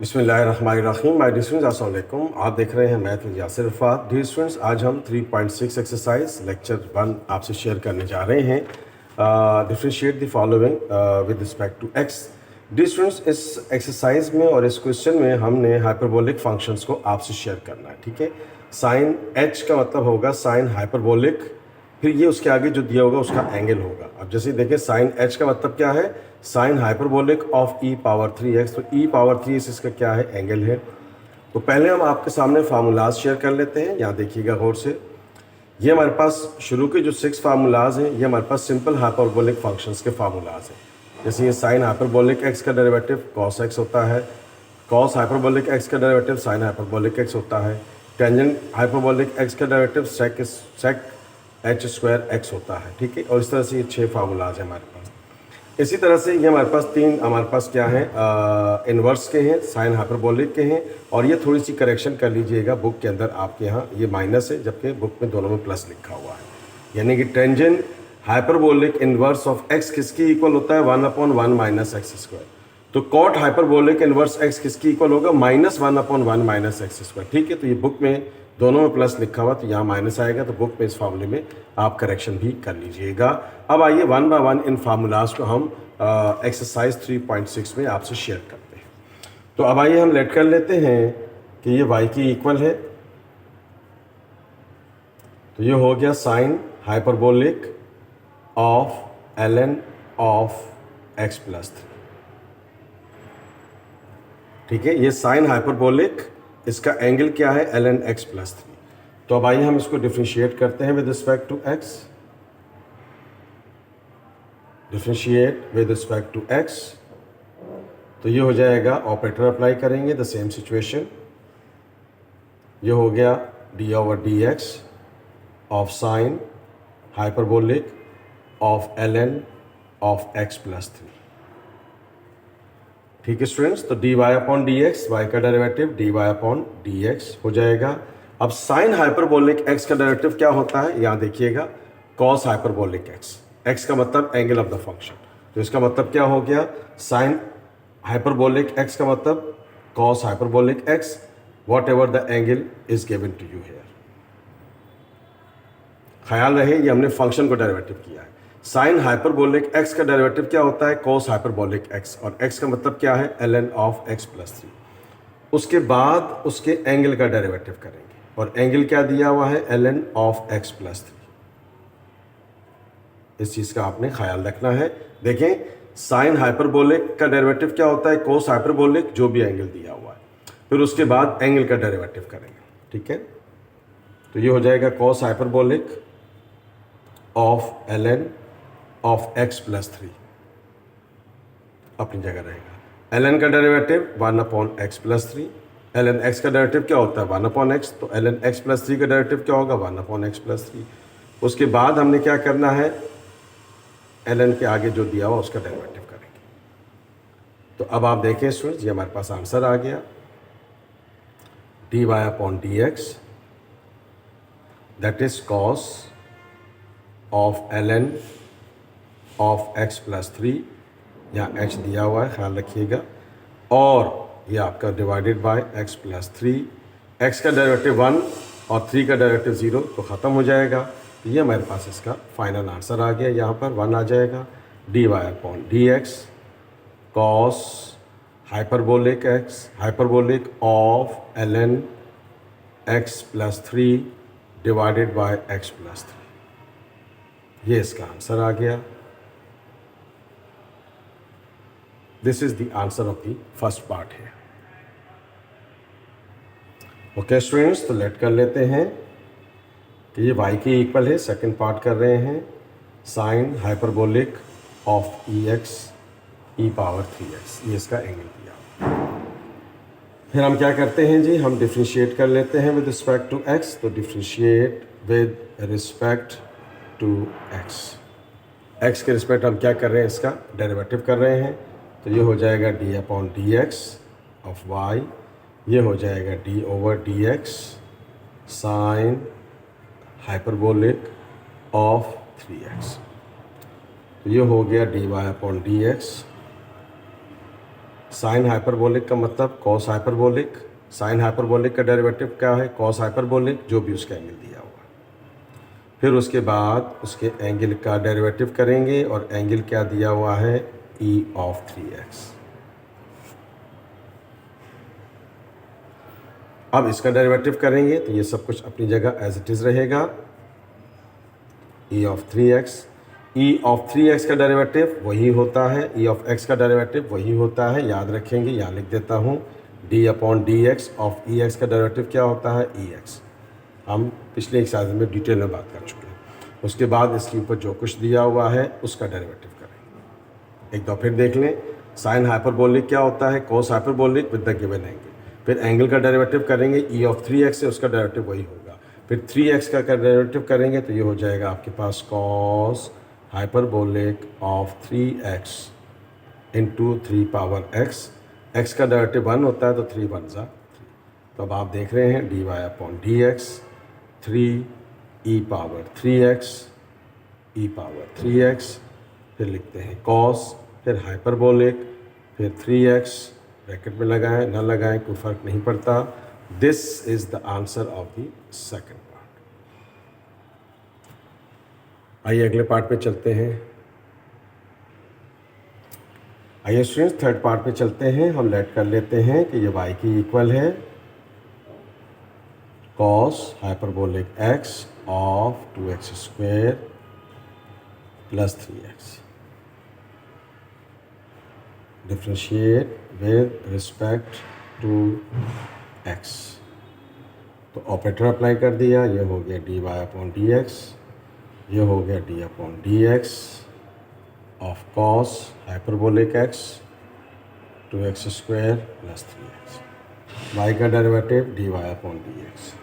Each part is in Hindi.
बिस्मिल्लाहिर्रहमानिर्रहीम। माय डियर स्टूडेंट्स, अस्सलाम वालेकुम। आप देख रहे हैं math with Yasir Rafat. Dear students, आज हम 3.6 एक्सरसाइज लेक्चर 1 आपसे शेयर करने जा रहे हैं। Differentiate the following with respect to x. Dear students, इस एक्सरसाइज में और इस क्वेश्चन में हमने हाइपरबोलिक फंक्शंस को आपसे शेयर करना है। ठीक है, साइन एच का मतलब होगा साइन हाइपरबोलिक, फिर ये उसके आगे जो दिया होगा उसका एंगल होगा। अब जैसे देखें, साइन एच का मतलब क्या है, sine hyperbolic of E power 3x। तो ई पावर 3x इसका क्या है, एंगल है। तो पहले हम आपके सामने फार्मूलाज शेयर कर लेते हैं। यहाँ देखिएगा गौर से, ये हमारे पास शुरू के जो 6 फार्मूलाज हैं, ये हमारे पास सिंपल हाइपरबोलिक फंक्शंस के फार्मूलाज हैं। जैसे ये साइन हाइपरबोलिक एक्स का डेरिवेटिव कॉस एक्स होता है, कॉस हाइपरबोलिक एक्स का डेरिवेटिव साइन हाइपरबोलिक एक्स होता है, टेंजेंट हाइपरबोलिक एक्स का derivative sec H square x होता है। ठीक है, और इस तरह से ये 6 फार्मूलाज हैं हमारे पास। इसी तरह से ये हमारे पास क्या है, इन्वर्स के हैं, साइन हाइपरबोलिक के हैं। और ये थोड़ी सी करेक्शन कर लीजिएगा, बुक के अंदर आपके यहाँ ये माइनस है, जबकि बुक में दोनों में प्लस लिखा हुआ है। यानी कि tangent hyperbolic inverse of x किसकी इक्वल होता है, 1/1 माइनस एक्स स्क्वायर। तो कॉट हाइपरबोलिक इन्वर्स एक्स किसकी इक्वल होगा, -1/1 माइनस एक्स स्क्वायर। ठीक है, तो ये बुक में दोनों में प्लस लिखा हुआ, तो यहाँ माइनस आएगा, तो बुक में इस फार्मूले में आप करेक्शन भी कर लीजिएगा। अब आइए 1 बाय 1 इन फार्मूलाज को हम एक्सरसाइज 3.6 में आपसे शेयर करते हैं। तो अब आइए हम लेट कर लेते हैं कि ये y की इक्वल है। तो ये हो गया sign hyperbolic of ln of x plus 3। ठीक है, ये साइन हाइपरबोलिक, इसका एंगल क्या है, ln x प्लस 3। तो अब आइए हम इसको डिफ्रेंशिएट करते हैं with respect to x। Differentiate with respect to x, तो ये हो जाएगा, ऑपरेटर अप्लाई करेंगे, द सेम सिचुएशन। ये हो गया d/dx of sine hyperbolic of ln of x plus 3। ठीक है स्टूडेंट्स, तो dy/dx, y का डेरिवेटिव dy/dx हो जाएगा। अब साइन हाइपरबोलिक x का डेरिवेटिव क्या होता है, यहाँ देखिएगा, कॉस हाइपरबोलिक x का मतलब एंगल ऑफ द फंक्शन। तो इसका मतलब क्या हो गया, साइन हाइपरबोलिक x का मतलब cos hyperbolic x, whatever the angle is given to you here. ख्याल रहे, ये हमने फंक्शन को डेरिवेटिव किया है। साइन हाइपरबोलिक x का डेरिवेटिव क्या होता है, कॉस हाइपरबोलिक x, और x का मतलब क्या है, ln ऑफ x प्लस 3। उसके बाद उसके एंगल का डेरिवेटिव करेंगे, और एंगल क्या दिया हुआ है, ln ऑफ x प्लस 3। इस चीज़ का आपने ख्याल रखना है। देखें, साइन हाइपरबोलिक का डेरिवेटिव क्या होता है, कोस हाइपरबोलिक, जो भी एंगल दिया हुआ है, फिर उसके बाद एंगल का डेरिवेटिव करेंगे। ठीक है, तो ये हो जाएगा cos hyperbolic of ln of x plus 3 अपनी जगह रहेगा। ln का derivative 1/x plus 3, ln x का डेरिवेटिव क्या होता है, 1/x, तो ln x प्लस 3 का डेरिवेटिव क्या होगा, 1/x प्लस 3। उसके बाद हमने क्या करना है, ln के आगे जो दिया हुआ उसका डेरिवेटिव करेंगे। तो अब आप देखें स्टूडेंट्स, ये हमारे पास आंसर आ गया, dy/dx that is cos of ln of x plus 3, यहाँ h दिया हुआ है, ख्याल रखिएगा, और ये आपका divided by x plus 3। x का डेरिवेटिव 1 और 3 का डेरिवेटिव 0, तो ख़त्म हो जाएगा। तो ये हमारे पास इसका फाइनल आंसर आ गया, यहाँ पर 1 आ जाएगा, dy/dx cos hyperbolic of ln x plus 3 divided by x plus 3। ये इसका आंसर आ गया। This is the answer of the first part है। ओके स्टूडेंट्स, तो लेट कर लेते हैं कि ये y की इक्वल है, सेकंड पार्ट कर रहे हैं, sign hyperbolic of ex e power 3x, ये इसका एंगल दिया। फिर हम क्या करते हैं जी, हम डिफ्रेंशिएट कर लेते हैं विद रिस्पेक्ट टू x। तो differentiate with respect to x के रिस्पेक्ट हम क्या कर रहे हैं, इसका डेरिवेटिव कर रहे हैं। तो ये हो जाएगा d/dx ऑफ y, ये हो जाएगा d/dx sign hyperbolic of 3x। तो ये हो गया dy/dx साइन हाइपरबोलिक का मतलब कॉस हाइपरबोलिक। साइन हाइपरबोलिक का डेरिवेटिव क्या है? कॉस हाइपरबोलिक, जो भी उसका एंगल दिया हुआ। फिर उसके बाद उसके एंगल का डेरिवेटिव करेंगे और एंगल क्या दिया हुआ है? e of 3x। अब इसका डेरिवेटिव करेंगे तो ये सब कुछ अपनी जगह एज इट इज़ रहेगा। e of 3x, e of 3x का डेरिवेटिव वही होता है, e ऑफ x का डेरिवेटिव वही होता है, याद रखेंगे। यहाँ लिख देता हूँ, d upon D x of E x का डेरिवेटिव क्या होता है? ex। हम पिछले एक्सरसाइज में डिटेल में बात कर चुके हैं। उसके बाद इसके ऊपर जो कुछ दिया हुआ है उसका डेरिवेटिव करेंगे। एक दो फिर देख लें। साइन हाइपरबोलिक क्या होता है? Cos hyperbolic with the given angle. फिर एंगल का डेरिवेटिव करेंगे, e ऑफ 3x से उसका डेरिवेटिव वही होगा। फिर 3x का डेरिवेटिव करेंगे तो ये हो जाएगा आपके पास cos hyperbolic of 3x into 3 power x। x का डेरिवेटिव 1 होता है तो 3 1 ज़ा 3। तो अब आप देख रहे हैं dy upon D x 3 e power 3x, e power 3x। फिर लिखते हैं कॉस, फिर हाइपरबोलिक, फिर 3x ब्रैकेट में लगाएं ना लगाएं कोई फ़र्क नहीं पड़ता। This is the answer of the second part. आइए अगले पार्ट पे चलते हैं। आइए स्टूडेंट्स थर्ड पार्ट पे चलते हैं। हम लेट कर लेते हैं कि ये y की इक्वल है cos hyperbolic x of 2x square plus 3x। Differentiate with respect to x। तो ऑपरेटर अप्लाई कर दिया, ये हो गया dy अपॉन डी एक्स, ये हो गया d upon D x of cos hyperbolic x 2x square plus 3x। y का derivative dy upon D x.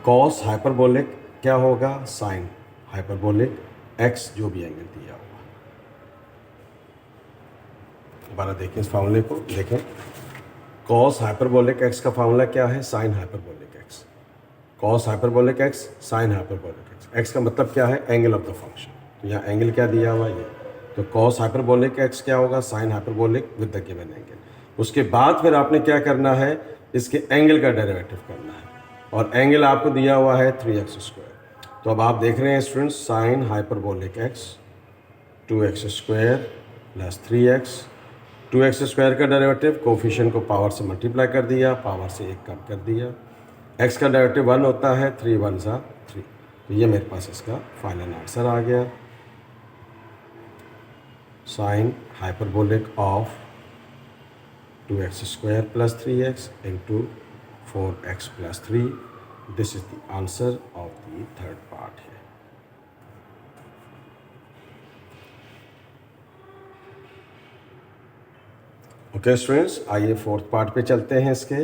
Cos hyperbolic क्या होगा? साइन हाइपरबोलिक x, जो भी एंगल दिया हुआ। दोबारा देखें इस फार्मूले को, देखें। कॉस हाइपरबोलिक x का फार्मूला क्या है? Sine hyperbolic x। Cos hyperbolic x, sign hyperbolic x। x का मतलब क्या है? Angle of the function. तो यहाँ एंगल क्या दिया हुआ ये, तो कॉस हाइपरबोलिक x क्या होगा? Sine hyperbolic with the given angle. उसके बाद फिर आपने क्या करना है? इसके एंगल का डेरिवेटिव करना है और एंगल आपको दिया हुआ है 3x स्क्वायर। तो अब आप देख रहे हैं students, sign hyperbolic x 2x square plus 3x। 2x square का डेरिवेटिव कोफिशिएंट को पावर से मल्टीप्लाई कर दिया, पावर से 1 कम कर दिया। x का डेरिवेटिव 1 होता है, 3 1 ज़ा 3। तो ये मेरे पास इसका फाइनल आंसर आ गया। Sign hyperbolic of 2x square plus 3x into 4x plus 3। This is the answer of the third part है। ओके स्टूडेंट्स, आइए फोर्थ पार्ट पे चलते हैं। इसके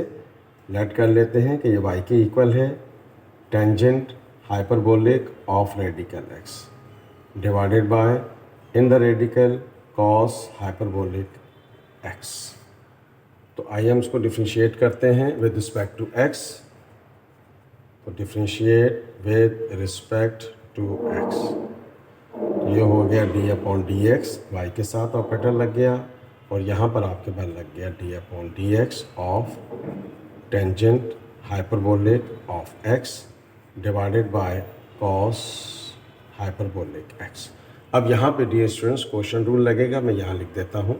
लेट कर लेते हैं कि ये y के इक्वल है tangent hyperbolic of radical x divided by in the radical cos hyperbolic x। तो आइए हम इसको डिफ्रेंशिएट करते हैं विद रिस्पेक्ट टू x। तो differentiate with respect to x, ये हो गया d upon D x, Y के साथ ऑपरेटर लग गया और यहाँ पर आपके पास लग गया d upon D x of tangent hyperbolic of x divided by cos hyperbolic x। अब यहाँ पे डियर स्टूडेंट्स क्वेश्चन रूल लगेगा, मैं यहाँ लिख देता हूँ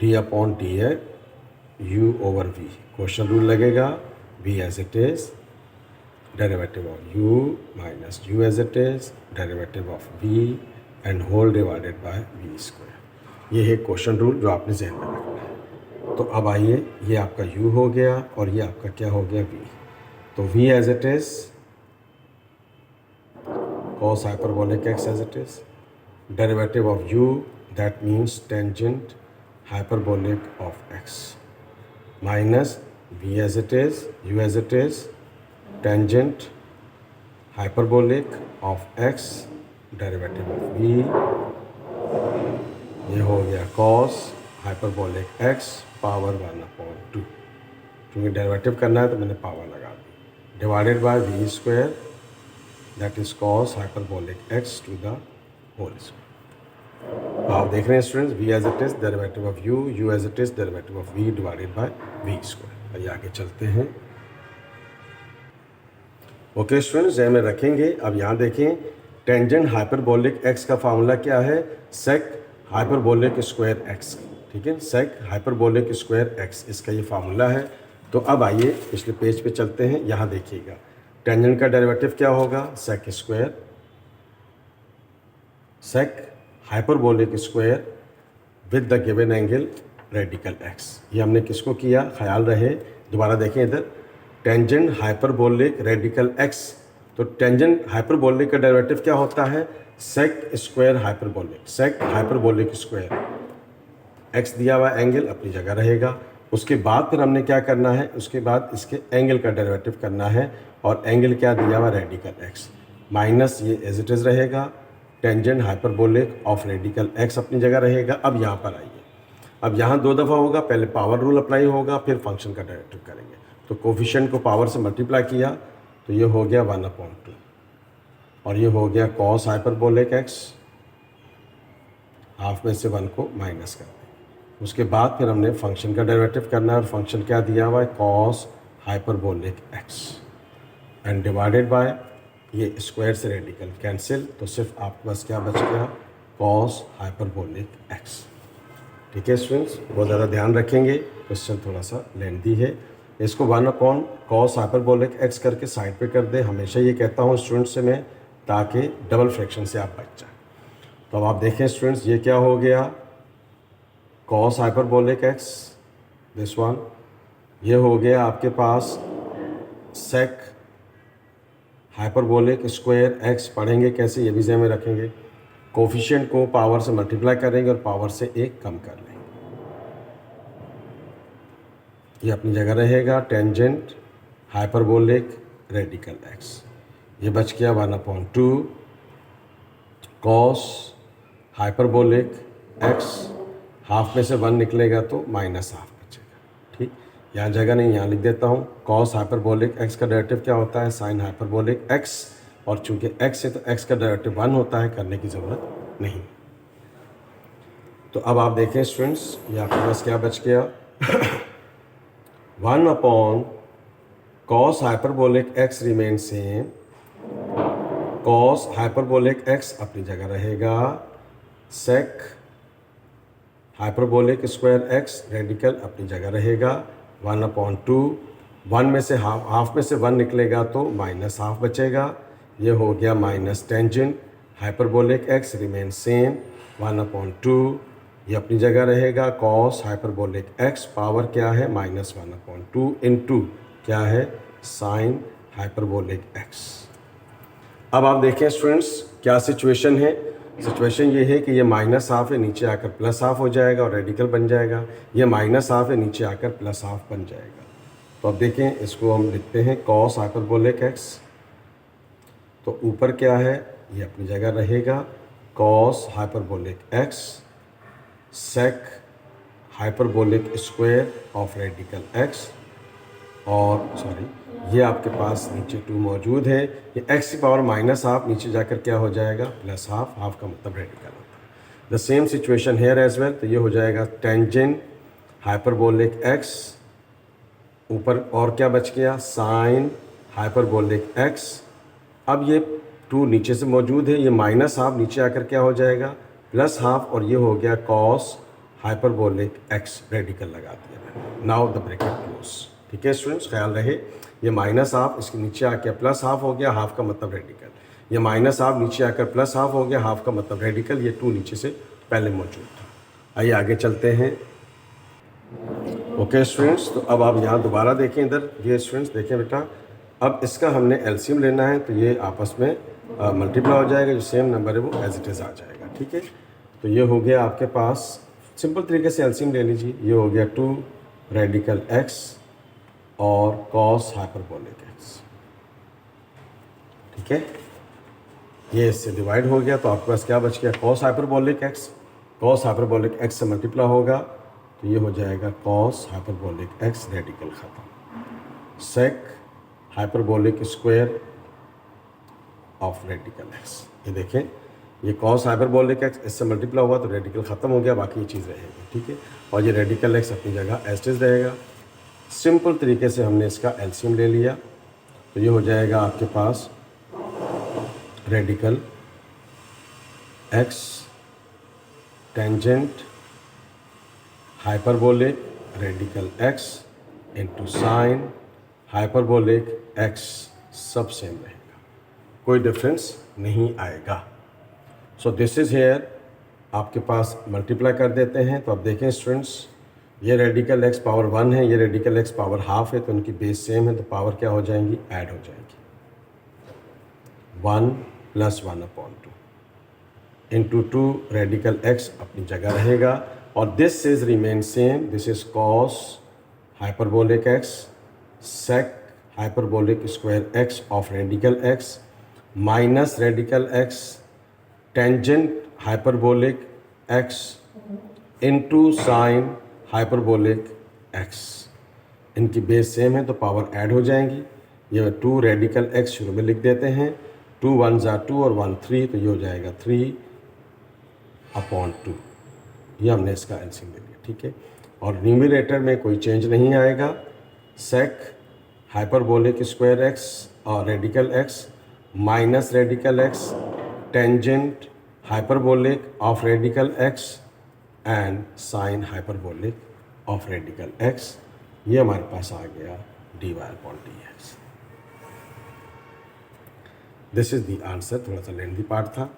d अपॉन डी है u over v। Quotient rule लगेगा v as it is, derivative of u minus u as it is, derivative of v and whole divided by v square. ये है क्वेश्चन रूल जो आपने जहन में रखना है। तो अब आइए, ये आपका u हो गया और ये आपका क्या हो गया v। तो v as it is cos hyperbolic x as it is, derivative of u that means tangent hyperbolic of x minus v as it is, u as it is, tangent hyperbolic of x, derivative of v, ये हो गया cos hyperbolic x पावर 1/2। क्योंकि डेरिवेटिव करना है तो मैंने पावर लगा दी, divided by v square, that is cos hyperbolic x to the whole square। आप देख रहे हैं students, v as it is derivative of u, u as it is derivative of v divided by v square. आइए आगे चलते हैं। ओके स्टूडेंट्स, जय में रखेंगे। अब यहाँ देखें, टेंजेंट हाइपरबोलिक x का फार्मूला क्या है? Sec hyperbolic square x। ठीक है, सेक हाइपरबोलिक स्क्वायर x इसका ये फार्मूला है। तो अब आइए पिछले पेज पे चलते हैं। यहाँ देखिएगा, टेंजेंट का डेरिवेटिव क्या होगा? Sec square, sec hyperbolic square with the given angle radical x। ये हमने किसको किया? ख्याल रहे, दोबारा देखें इधर, टेंजेंट हाइपरबोलिक रेडिकल x। तो टेंजेंट हाइपरबोलिक का डेरिवेटिव क्या होता है? Sec square hyperbolic, sec hyperbolic square. x दिया हुआ एंगल अपनी जगह रहेगा। उसके बाद फिर हमने क्या करना है? उसके बाद इसके एंगल का डेरिवेटिव करना है, और एंगल क्या दिया हुआ? रेडिकल x माइनस ये एज इट इज़ रहेगा, tangent hyperbolic of radical x अपनी जगह रहेगा। अब यहाँ पर आइए, अब यहाँ दो दफ़ा होगा, पहले पावर रूल अप्लाई होगा, फिर फंक्शन का डेरिवेटिव करेंगे। तो कोफिशिएंट को पावर से मल्टीप्लाई किया तो ये हो गया 1/2, और ये हो गया कॉस हाइपरबोलिक x, हाफ में से 1 को माइनस कर दें। उसके बाद फिर हमने फंक्शन का डेरिवेटिव करना है, और फंक्शन क्या दिया हुआ है? Cos hyperbolic x and divided bye ये स्क्वायर से रेडिकल कैंसिल, तो सिर्फ आपके पास क्या बच गया? Cos hyperbolic x। ठीक है स्टूडेंट्स, बहुत ज़्यादा ध्यान रखेंगे, क्वेश्चन थोड़ा सा लेंथी है। इसको 1/cos हाइपरबोलिक x करके साइड पे कर दे। हमेशा ये कहता हूँ स्टूडेंट्स से मैं, ताकि डबल फ्रैक्शन से आप बच जाए। तो अब आप देखें स्टूडेंट्स, ये क्या हो गया? cos hyperbolic x, this one. ये हो गया आपके पास सेक हाइपरबोलिक स्क्वायर x। पढ़ेंगे कैसे, ये भी ज़हन में रखेंगे। कोफिशिएंट को पावर से मल्टीप्लाई करेंगे और पावर से 1 कम कर लेंगे। ये अपनी जगह रहेगा, टेंजेंट हाइपरबोलिक रेडिकल x। ये बच गया 1/2 कॉस हाइपरबोलिक x, हाफ में से 1 निकलेगा तो माइनस हाफ बचेगा। ठीक, यहाँ जगह नहीं, यहाँ लिख देता हूँ। कॉस हाइपरबोलिक x का डेरिवेटिव क्या होता है? साइन हाइपरबोलिक x, और चूंकि x है तो x का डेरिवेटिव 1 होता है, करने की ज़रूरत नहीं। तो अब आप देखें स्टूडेंट्स, ये आपके पास क्या बच गया? 1/cos hyperbolic x remain same, cos hyperbolic x अपनी जगह रहेगा, sec hyperbolic square x radical अपनी जगह रहेगा, 1/2, 1 में से हाफ में से 1 निकलेगा तो माइनस हाफ बचेगा। ये हो गया minus tangent hyperbolic x remain same, 1/2, ये अपनी जगह रहेगा, कॉस हाइपरबोलिक x पावर क्या है? माइनस 1/2 इंटू क्या है? Sine hyperbolic x। अब आप देखें स्टूडेंट्स, क्या सिचुएशन है? सिचुएशन ये है कि ये माइनस हाफ है, नीचे आकर प्लस हाफ हो जाएगा और रेडिकल बन जाएगा। ये माइनस हाफ है, नीचे आकर प्लस हाफ बन जाएगा। तो अब देखें, इसको हम लिखते हैं कॉस हाइपरबोलिक x। तो ऊपर क्या है? ये अपनी जगह रहेगा, cos hyperbolic x sec hyperbolic square of radical x, और सॉरी, ये आपके पास नीचे 2 मौजूद है। ये x की पावर माइनस हाफ, नीचे जाकर क्या हो जाएगा? Plus half. हाफ का मतलब रेडिकल होता है। The same situation here as well. तो ये हो जाएगा टेंजेंट हाइपरबोलिक x, ऊपर और क्या बच गया? Sign hyperbolic x। अब ये 2 नीचे से मौजूद है, ये माइनस हाफ, नीचे आकर क्या हो जाएगा? प्लस हाफ, और ये हो गया कॉस हाइपरबोलिक x रेडिकल लगा दिया मैंने। Now the bracket close. ठीक है स्टूडेंट्स, ख्याल रहे, ये माइनस हाफ इसके नीचे आकर प्लस हाफ हो गया, हाफ का मतलब रेडिकल। ये माइनस हाफ नीचे आकर प्लस हाफ हो गया, हाफ का मतलब रेडिकल। ये 2 नीचे से पहले मौजूद था। आइए आगे चलते हैं। ओके स्टूडेंट्स, तो अब आप यहाँ दोबारा देखें, इधर ये स्टूडेंट्स देखें बेटा, अब इसका हमने एलसीएम लेना है, तो ये आपस में मल्टीप्लाई हो जाएगा, जो सेम नंबर है वो एज इट इज़ आ जाएगा। ठीक है, तो ये हो गया आपके पास, सिंपल तरीके से एलसीएम ले लीजिए। ये हो गया 2 रेडिकल x और कॉस हाइपरबोलिक x। ठीक है, ये इससे डिवाइड हो गया, तो आपके पास क्या बच गया? Cos hyperbolic x। Cos hyperbolic x से मल्टीप्लाई होगा तो ये हो जाएगा कॉस हाइपरबोलिक x रेडिकल ख़त्म, sec hyperbolic square of radical x। ये देखें, ये कॉस हाइपरबोलिक एक्स इससे मल्टीप्लाई हुआ तो रेडिकल ख़त्म हो गया, बाकी ये चीज़ रहेगी, ठीक है। और ये रेडिकल एक्स अपनी जगह एज इट इज रहेगा। सिंपल तरीके से हमने इसका एलसीएम ले लिया, तो ये हो जाएगा आपके पास radical x tangent hyperbolic radical x into sine hyperbolic x, सब सेम रहेगा, कोई डिफरेंस नहीं आएगा। सो दिस इज़ हेयर, आपके पास मल्टीप्लाई कर देते हैं। तो अब देखें स्टूडेंट्स, ये रेडिकल एक्स पावर 1 है, ये रेडिकल एक्स पावर हाफ है, तो उनकी बेस सेम है, तो पावर क्या हो जाएंगी, ऐड हो जाएगी। 1 + 1/2 इंटू 2 रेडिकल एक्स अपनी जगह रहेगा, और this is remain same, this is cos hyperbolic x sec hyperbolic square x of radical x minus radical x tangent hyperbolic x into sine hyperbolic x. इनकी बेस सेम है तो पावर ऐड हो जाएंगी। ये 2 रेडिकल एक्स शुरू में लिख देते हैं, 2 1 = 2 और 1 3, तो ये हो जाएगा 3/2। ये हमने इसका एलसीएम ले लिया, ठीक है। और न्यूमरेटर में कोई चेंज नहीं आएगा, सेक हाइपरबोलिक स्क्वायर एक्स और radical x minus radical x tangent hyperbolic of radical x and sign hyperbolic of radical x. ये हमारे पास आ गया dy/dx। This is the answer. थोड़ा सा लेंथी पार्ट था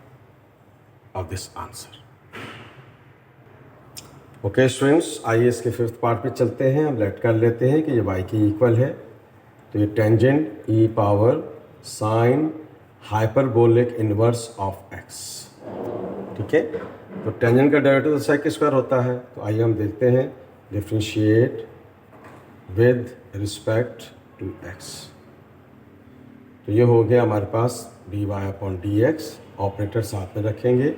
of this answer. Okay students, आइए इसके 5th पार्ट पे चलते हैं। हम लेट कर लेते हैं कि ये y के इक्वल है, तो ये tangent e power sine hyperbolic inverse of x, ठीक है। तो टेंजेंट का डेरिवेटिव तो सेक स्क्वायर होता है, तो आइए हम देखते हैं differentiate with respect to x। तो ये हो गया हमारे पास dy/dx, ऑपरेटर साथ में रखेंगे,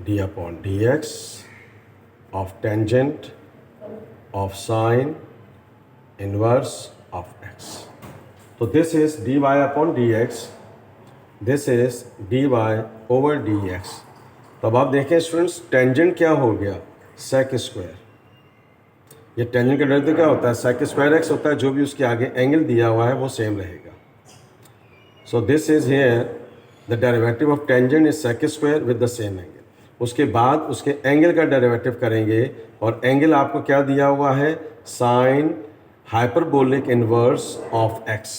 d/dx of tangent of sine inverse of x। तो this is dy/dx, this is dy/dx। तो अब आप देखें स्टूडेंट्स, टेंजेंट क्या हो गया, सेक स्क्वायर। ये टेंजेंट का डेरिवेटिव क्या होता है, सेक स्क्वायर एक्स होता है, जो भी उसके आगे एंगल दिया हुआ है वो सेम रहेगा। So this is here the derivative of tangent is sec square with the same angle. उसके बाद उसके एंगल का डेरिवेटिव करेंगे, और एंगल आपको क्या दिया हुआ है, sine hyperbolic inverse of x.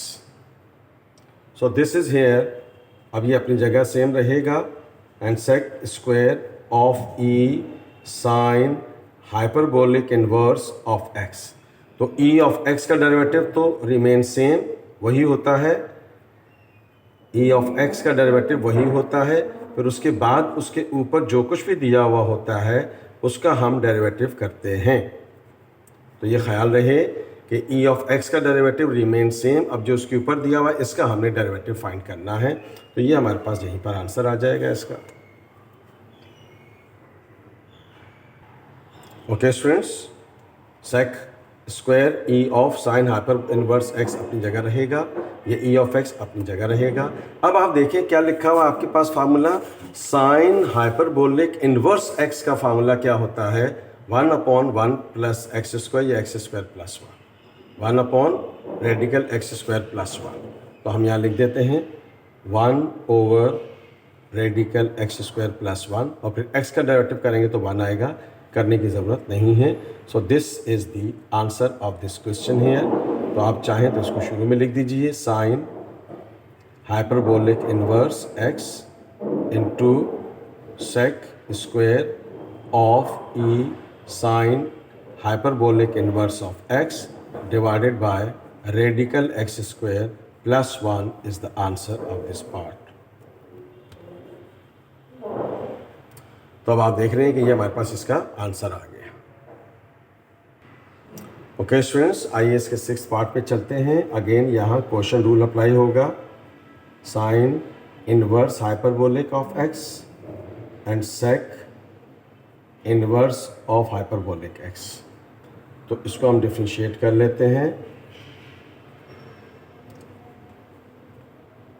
So this is here, अब ये अपनी जगह सेम रहेगा, and sec square of e sine hyperbolic inverse of x. तो ई ऑफ एक्स का डेरिवेटिव तो रिमेन सेम, वही होता है, ई ऑफ एक्स का डेरिवेटिव वही होता है। फिर उसके बाद उसके ऊपर जो कुछ भी दिया हुआ होता है उसका हम डेरिवेटिव करते हैं। तो ये ख्याल रहे कि ई ऑफ एक्स का डेरिवेटिव रिमेन सेम, अब जो उसके ऊपर दिया हुआ है इसका हमने डेरिवेटिव फाइंड करना है। तो ये हमारे पास यहीं पर आंसर आ जाएगा इसका। Okay students, sec square e of sine hyper inverse x अपनी जगह रहेगा, ये ई ऑफ एक्स अपनी जगह रहेगा। अब आप देखिए क्या लिखा हुआ आपके पास formula, sine hyperbolic inverse x का फार्मूला क्या होता है, 1/1 + x², या x² + 1, 1/ रेडिकल x² + 1। तो हम यहाँ लिख देते हैं 1/, रेडिकल x² + 1, और फिर x का डेरिवेटिव करेंगे तो 1 आएगा, करने की ज़रूरत नहीं है। So this is the answer of this question here. तो आप चाहें तो इसको शुरू में लिख दीजिए, sine hyperbolic inverse x into sec square of e sine hyperbolic inverse of x divided by radical x² + 1 is the answer of this part. तो अब आप देख रहे हैं कि ये हमारे पास इसका आंसर आ गया। ओके स्टूडेंट्स, आइए इसके 6th पार्ट पे चलते हैं। अगेन यहाँ क्वेश्चन रूल अप्लाई होगा, sine inverse hyperbolic of x and sec inverse of hyperbolic x. तो इसको हम डिफ्रेंशिएट कर लेते हैं।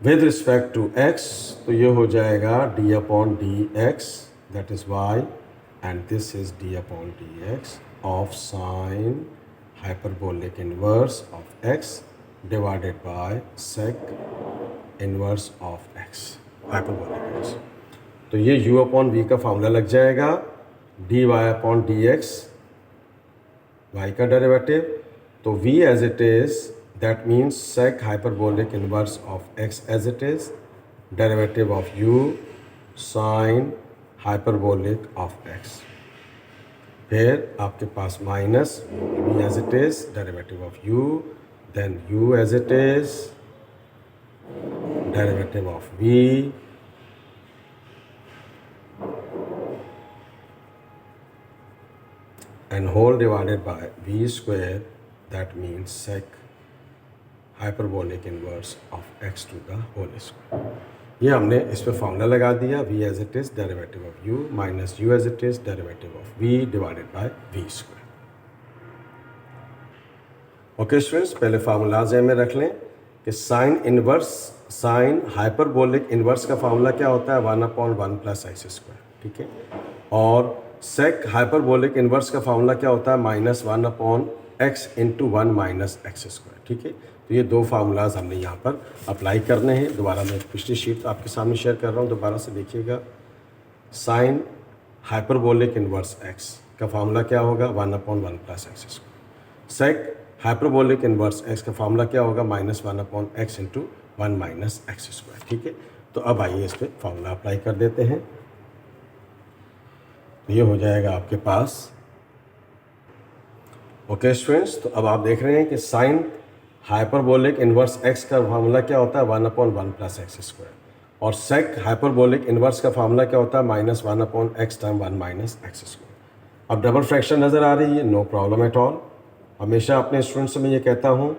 विद रिस्पेक्ट टू x, तो ये हो जाएगा d upon D x, that is y, and this is d upon D x of sine hyperbolic inverse of x divided by sec inverse of x hyperbolic x। तो ये u अपॉन v का फॉर्मूला लग जाएगा, dy upon D x y का डेरिवेटिव, तो v as it is, that means sec hyperbolic inverse of x as it is, derivative of u sine hyperbolic of x। फिर आपके पास minus v as it is, derivative of u, then u as it is, derivative of v, and whole divided by v square, that means sec hyperbolic inverse of x to the whole square। ये हमने इस पर फॉर्मूला लगा दिया, v as it is derivative of u minus u as it is derivative of v divided by v square. Okay students, पहले फार्मूलाज में रख लें कि sine inverse, sign hyperbolic inverse का फार्मूला क्या होता है, 1/1 प्लस एक्स स्क्वायर, ठीक है। और सेक हाइपरबोलिक इनवर्स का फार्मूला क्या होता है, -1/x into 1 minus x square, ठीक है। तो ये दो फार्मूलाज हमने यहाँ पर अप्लाई करने हैं। दोबारा मैं पिछली शीट आपके सामने शेयर कर रहा हूँ, दोबारा से देखिएगा। साइन हाइपरबोलिक इनवर्स x का फार्मूला क्या होगा, 1/1 plus x square. Sec hyperbolic inverse x का फार्मूला क्या होगा, -1/x into 1 minus x square, ठीक है। तो अब आइए इस पर फार्मूला अप्लाई कर देते हैं। ये हो जाएगा आपके पास। ओके स्टूडेंट्स, तो अब आप देख रहे हैं कि साइन हाइपरबोलिक इनवर्स x का फार्मूला क्या होता है, 1/1 प्लस एक्स स्क्वायर, और सेक हाइपरबोलिक इनवर्स का फार्मूला क्या होता है, -1/x time 1 minus x square. अब डबल फ्रैक्शन नज़र आ रही है, नो प्रॉब्लम एट ऑल। हमेशा अपने स्टूडेंट्स से मैं ये कहता हूँ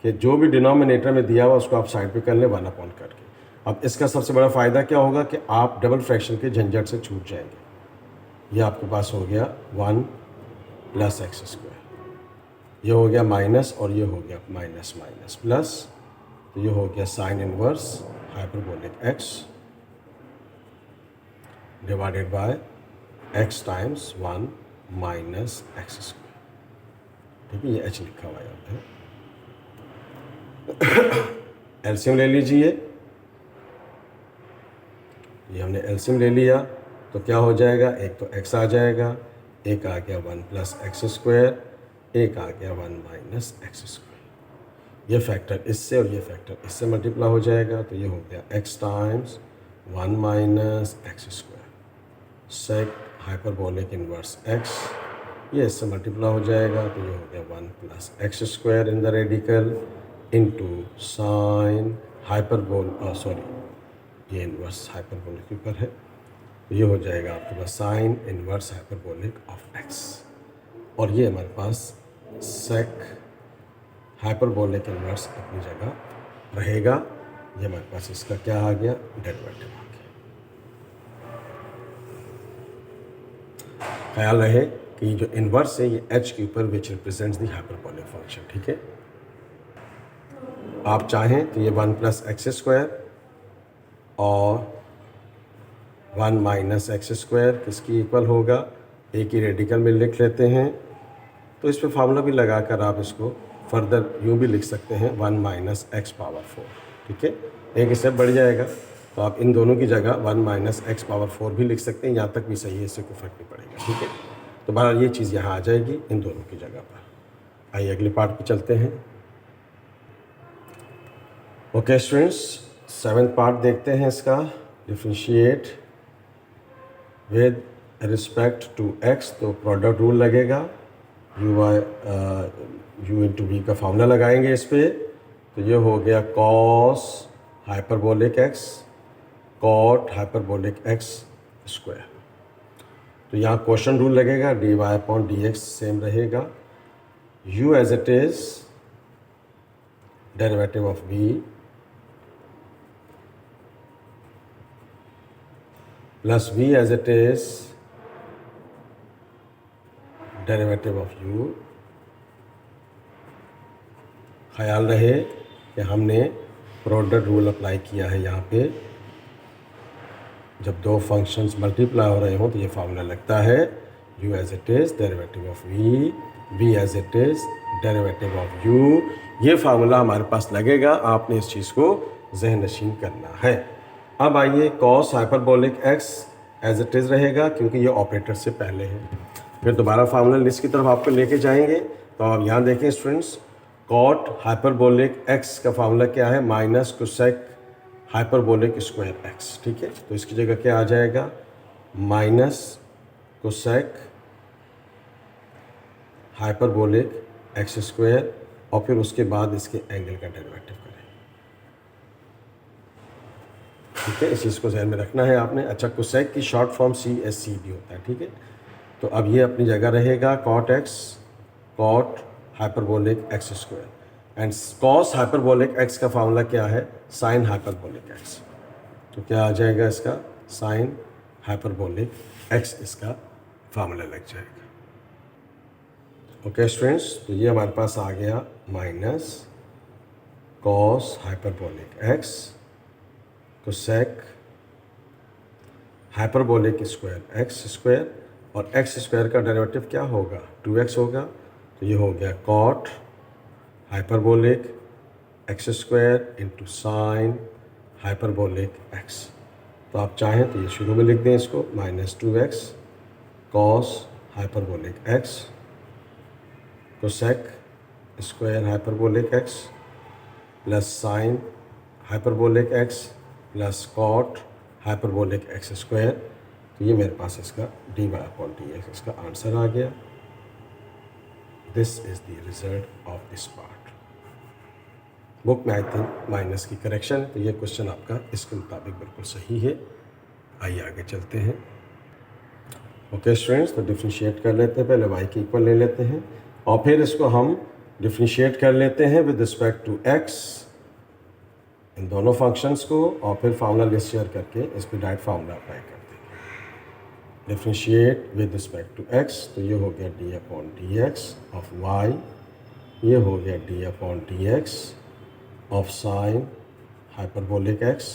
कि जो भी डिनोमिनेटर में दिया हुआ उसको आप साइड पे कर लें 1 अपॉन करके। अब इसका सबसे बड़ा फ़ायदा क्या होगा कि आप डबल फ्रैक्शन के झंझट से छूट जाएंगे। ये आपके पास हो गया 1 प्लस एक्स स्क्वायर, ये हो गया माइनस, और ये हो गया माइनस माइनस प्लस, तो ये हो गया sign inverse hyperbolic x divided by x times 1 minus x square, ठीक है। ये h लिखा हुआ है यहाँ पे। एलसीएम ले लीजिए, ये हमने एलसीएम ले लिया, तो क्या हो जाएगा, एक तो x आ जाएगा, एक आ गया 1 प्लस एक्स स्क्वायर, एक आ गया 1 माइनस एक्स स्क्वायर। ये फैक्टर इससे और ये फैक्टर इससे मल्टीप्लाई हो जाएगा, तो ये हो गया x times 1 minus x square, sec hyperbolic inverse x, ये इससे मल्टीप्लाई हो जाएगा, तो ये हो गया 1 plus x square in the radical into sine sorry ये इनवर्स हाइपरबोलिक के ऊपर है, तो ये हो जाएगा आपके पास sine inverse hyperbolic of x, और ये हमारे पास सेक हाइपरबोलिक इनवर्स अपनी जगह रहेगा। ये हमारे पास इसका क्या आ गया, डेरिवेटिव आ गया। ख्याल रहे कि जो इनवर्स है ये h के ऊपर विच रिप्रेजेंट्स द हाइपरबोलिक फंक्शन, ठीक है। आप चाहें तो ये 1 प्लस एक्स स्क्वायर और 1 माइनस एक्स स्क्वायर किसकी इक्वल होगा, एक ही रेडिकल में लिख लेते हैं। तो इस पर फार्मूला भी लगाकर आप इसको फर्दर यूँ भी लिख सकते हैं 1 माइनस एक्स पावर 4, ठीक है। एक स्टेप बढ़ जाएगा, तो आप इन दोनों की जगह 1 माइनस एक्स पावर 4 भी लिख सकते हैं, यहाँ तक भी सही है, इससे कोई फर्क नहीं पड़ेगा, ठीक है। तो बहरहाल ये चीज़ यहाँ आ जाएगी इन दोनों की जगह पर। आइए अगले पार्ट पे चलते हैं। ओके स्टूडेंट्स, 7th पार्ट देखते हैं इसका। Differentiate with respect to x, तो प्रोडक्ट रूल लगेगा, u इंटू वी का फार्मूला लगाएंगे इस पर, तो ये हो गया cos hyperbolic x cot hyperbolic x square. तो यहाँ क्वेश्चन रूल लगेगा, dy अपॉन dx सेम रहेगा, u as it is derivative of v plus v as it is derivative of u। ख्याल रहे कि हमने प्रोडक्ट रूल अप्लाई किया है यहाँ पे। जब दो फंक्शंस मल्टीप्लाई हो रहे हों तो ये फार्मूला लगता है u as it is derivative of v as it is derivative of u। ये फार्मूला हमारे पास लगेगा, आपने इस चीज़ को जहन नशीन करना है। अब आइए cos hyperbolic x as it is रहेगा क्योंकि ये ऑपरेटर से पहले है। फिर दोबारा फार्मूला लिस्ट की तरफ आपको लेके जाएंगे। तो आप यहाँ देखें स्टूडेंट्स, कॉट हाइपरबोलिक x का फार्मूला क्या है, minus cosec hyperbolic square x। ठीक है, तो इसकी जगह क्या आ जाएगा, minus cosec hyperbolic x square, और फिर उसके बाद इसके एंगल का डेरिवेटिव करें। ठीक है, इस चीज़ को ध्यान में रखना है आपने। अच्छा, कोसेक की शॉर्ट फॉर्म CSC भी होता है। ठीक है, तो अब ये अपनी जगह रहेगा cot x, cot hyperbolic x square, and cos hyperbolic x का फार्मूला क्या है, साइन हाइपरबोलिक x। तो क्या आ जाएगा इसका, साइन हाइपरबोलिक x इसका फार्मूला लग जाएगा। ओके स्टूडेंट्स, तो ये हमारे पास आ गया minus cos hyperbolic x cosec hyperbolic square x square, और x स्क्वायर का डेरिवेटिव क्या होगा, 2x होगा। तो ये हो गया cot hyperbolic x square into sine hyperbolic x। तो आप चाहें तो ये शुरू में लिख दें इसको, minus 2x cos hyperbolic x cosec square hyperbolic x plus sine hyperbolic x plus cot hyperbolic x square. तो ये मेरे पास इसका dy/dx इसका आंसर आ गया। This is the result of this part. Book में आई थिंक माइनस की करेक्शन, तो ये क्वेश्चन आपका इसके मुताबिक बिल्कुल सही है। आइए आगे चलते हैं। ओके स्टूडेंट्स, तो डिफ्रेंशिएट कर लेते हैं, पहले y की इक्वल ले लेते हैं और फिर इसको हम डिफ्रेंशिएट कर लेते हैं विद रिस्पेक्ट टू x, इन दोनों फंक्शंस को, और फिर फार्मूला लिस्ट शेयर करके इस पर डायरेक्ट फार्मूला अप्लाई कर देंगे। Differentiate with respect to x, तो ये हो गया d/dx ऑफ y, ये हो गया d/dx of sine hyperbolic x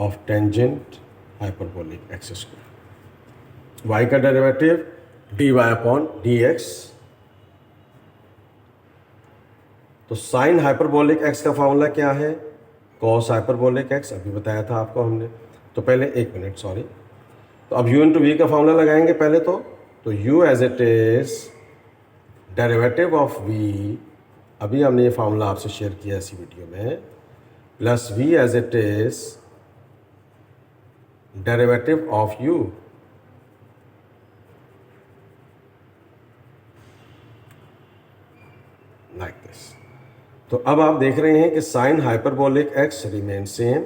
of tangent hyperbolic x square. y का डेरिवेटिव dy/dx। तो साइन हाइपरबोलिक x का फार्मूला क्या है, कॉस हाइपरबोलिक x, अभी बताया था आपको हमने। तो पहले एक मिनट, सॉरी, तो अब u इंटू वी का फार्मूला लगाएंगे पहले। तो u as it is derivative of v, अभी हमने ये फार्मूला आपसे शेयर किया इसी वीडियो में, plus v as it is derivative of u, like this. तो अब आप देख रहे हैं कि साइन हाइपरबोलिक x रिमेन सेम।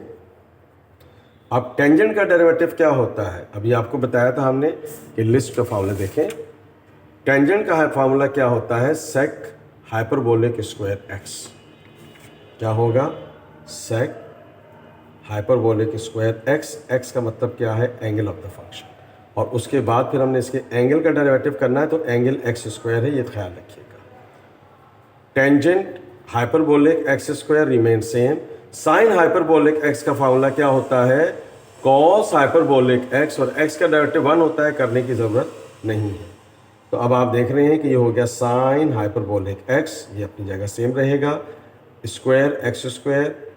अब टेंजेंट का डेरिवेटिव क्या होता है, अभी आपको बताया था हमने कि लिस्ट का फार्मूला देखें। टेंजेंट का फार्मूला क्या होता है, सेक हाइपरबोलिक स्क्वायर x। क्या होगा, sec hyperbolic square x, x का मतलब क्या है, एंगल ऑफ द फंक्शन, और उसके बाद फिर हमने इसके एंगल का डेरिवेटिव करना है, तो एंगल x स्क्वायर है, ये ख्याल रखिएगा। Tangent hyperbolic x square remain same. Sign hyperbolic x का फार्मूला क्या होता है, कॉस हाइपरबोलिक x, और x का डेरिवेटिव 1 होता है, करने की ज़रूरत नहीं है। तो अब आप देख रहे हैं कि ये हो गया साइन हाइपरबोलिक x, ये अपनी जगह सेम रहेगा, square x square,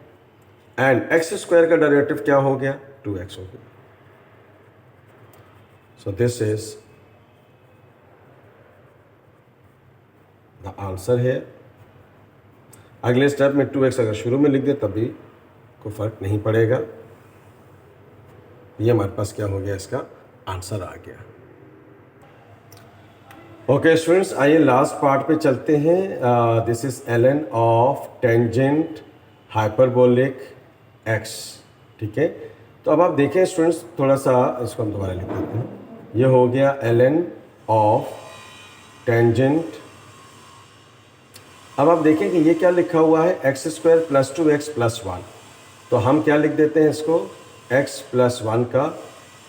and x square का डेरिवेटिव क्या हो गया, 2x हो गया। सो दिस इज द आंसर है। अगले स्टेप में 2x अगर शुरू में लिख दे तब भी कोई फ़र्क नहीं पड़ेगा। ये हमारे पास क्या हो गया, इसका आंसर आ गया। ओके स्टूडेंट्स, आइए लास्ट पार्ट पे चलते हैं। This is ln of tangent hyperbolic x। ठीक है, तो अब आप देखें स्टूडेंट्स, थोड़ा सा इसको हम दोबारा लिख देते हैं। ये हो गया ln ऑफ टेंजेंट। अब आप देखें कि ये क्या लिखा हुआ है, x square plus 2x plus 1। तो हम क्या लिख देते हैं इसको, x प्लस 1 का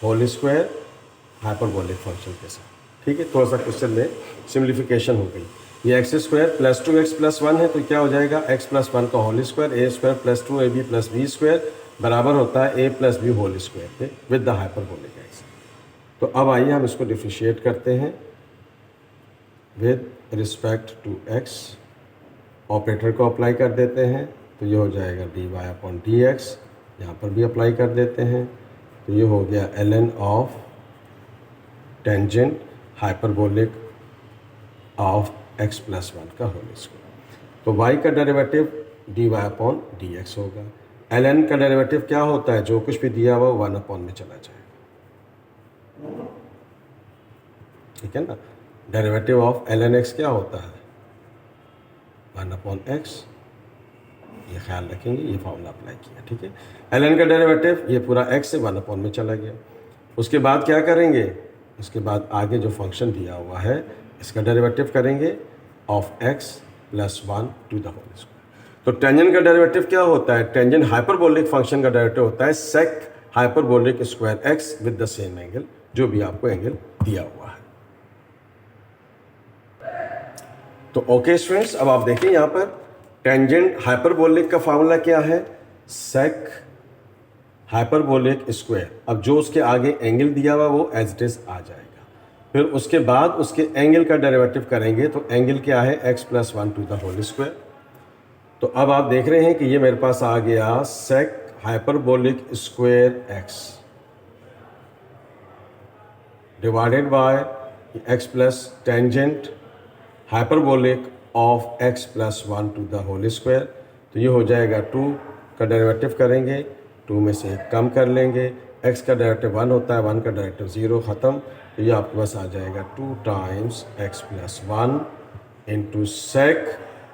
होल स्क्वायर हाइपरबोलिक फंक्शन के साथ। ठीक है, थोड़ा सा क्वेश्चन में सिम्प्लीफिकेशन हो गई। ये x square plus 2x plus 1 है, तो क्या हो जाएगा एक्स प्लस 1 का whole square, a square plus 2ab plus b square बराबर होता है a plus b whole square पे विद द हाइपरबोलिक एक्स। तो अब आइए हम इसको डिफ्रेंशिएट करते हैं with respect to x, operator को अप्लाई कर देते हैं, तो ये हो जाएगा dy अपॉन डी एक्स, यहाँ पर भी अप्लाई कर देते हैं, तो ये हो गया ln of tangent hyperbolic of x plus 1 का होल स्क्वायर। तो y का derivative dy upon D x होगा। ln का डेरिवेटिव क्या होता है, जो कुछ भी दिया हुआ 1 अपॉन में चला जाएगा, ठीक है ना। डेरिवेटिव ऑफ ln x क्या होता है 1 अपॉन x, ये ख्याल रखेंगे, ये फॉर्मूला अप्लाई किया, ठीक है। ln का डेरिवेटिव ये पूरा x से 1 अपॉन में चला गया। उसके बाद क्या करेंगे, उसके बाद आगे जो फंक्शन दिया हुआ है इसका डेरिवेटिव करेंगे of x plus 1 to the whole square. तो टेंजेंट का डेरिवेटिव क्या होता है, टेंजेंट हाइपरबोलिक फंक्शन का डेरिवेटिव होता है sec hyperbolic square x with the same angle, जो भी आपको एंगल दिया हुआ है। तो ओके स्टूडेंट्स, अब आप देखिए यहाँ पर टेंजेंट हाइपरबोलिक का फार्मूला क्या है, सेक हाइपरबोलिक स्क्वायर। अब जो उसके आगे एंगल दिया हुआ वो एज इट इज आ जाएगा, फिर उसके बाद उसके एंगल का डेरिवेटिव करेंगे, तो एंगल क्या है x plus 1 to the whole square. तो अब आप देख रहे हैं कि ये मेरे पास आ गया sec hyperbolic square x divided by x plus tangent hyperbolic of x plus 1 to the whole square. तो ये हो जाएगा 2 का डेरिवेटिव करेंगे, 2 में से कम कर लेंगे, x का डेरिवेटिव 1 होता है, 1 का डेरिवेटिव 0, ख़त्म। तो ये आपके पास आ जाएगा 2 times x plus 1 into sec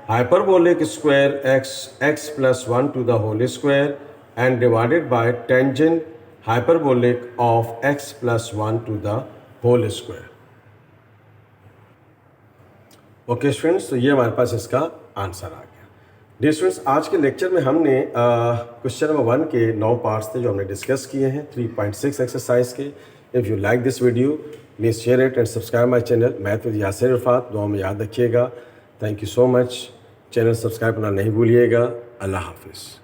hyperbolic square x plus 1 to the whole square and divided by tangent hyperbolic of x plus 1 to the whole square. Okay students, तो ये हमारे पास इसका आंसर आ गया। डियर स्टूडेंट्स, आज के लेक्चर में हमने क्वेश्चन नंबर 1 के 9 पार्ट्स थे जो हमने डिस्कस किए हैं 3.6 एक्सरसाइज के। If you like this video please share it and subscribe my channel math with Yasir Irfat. दुआ में याद रखिएगा। Thank you so much. Channel subscribe करना नहीं भूलिएगा। अल्लाह हाफिज़।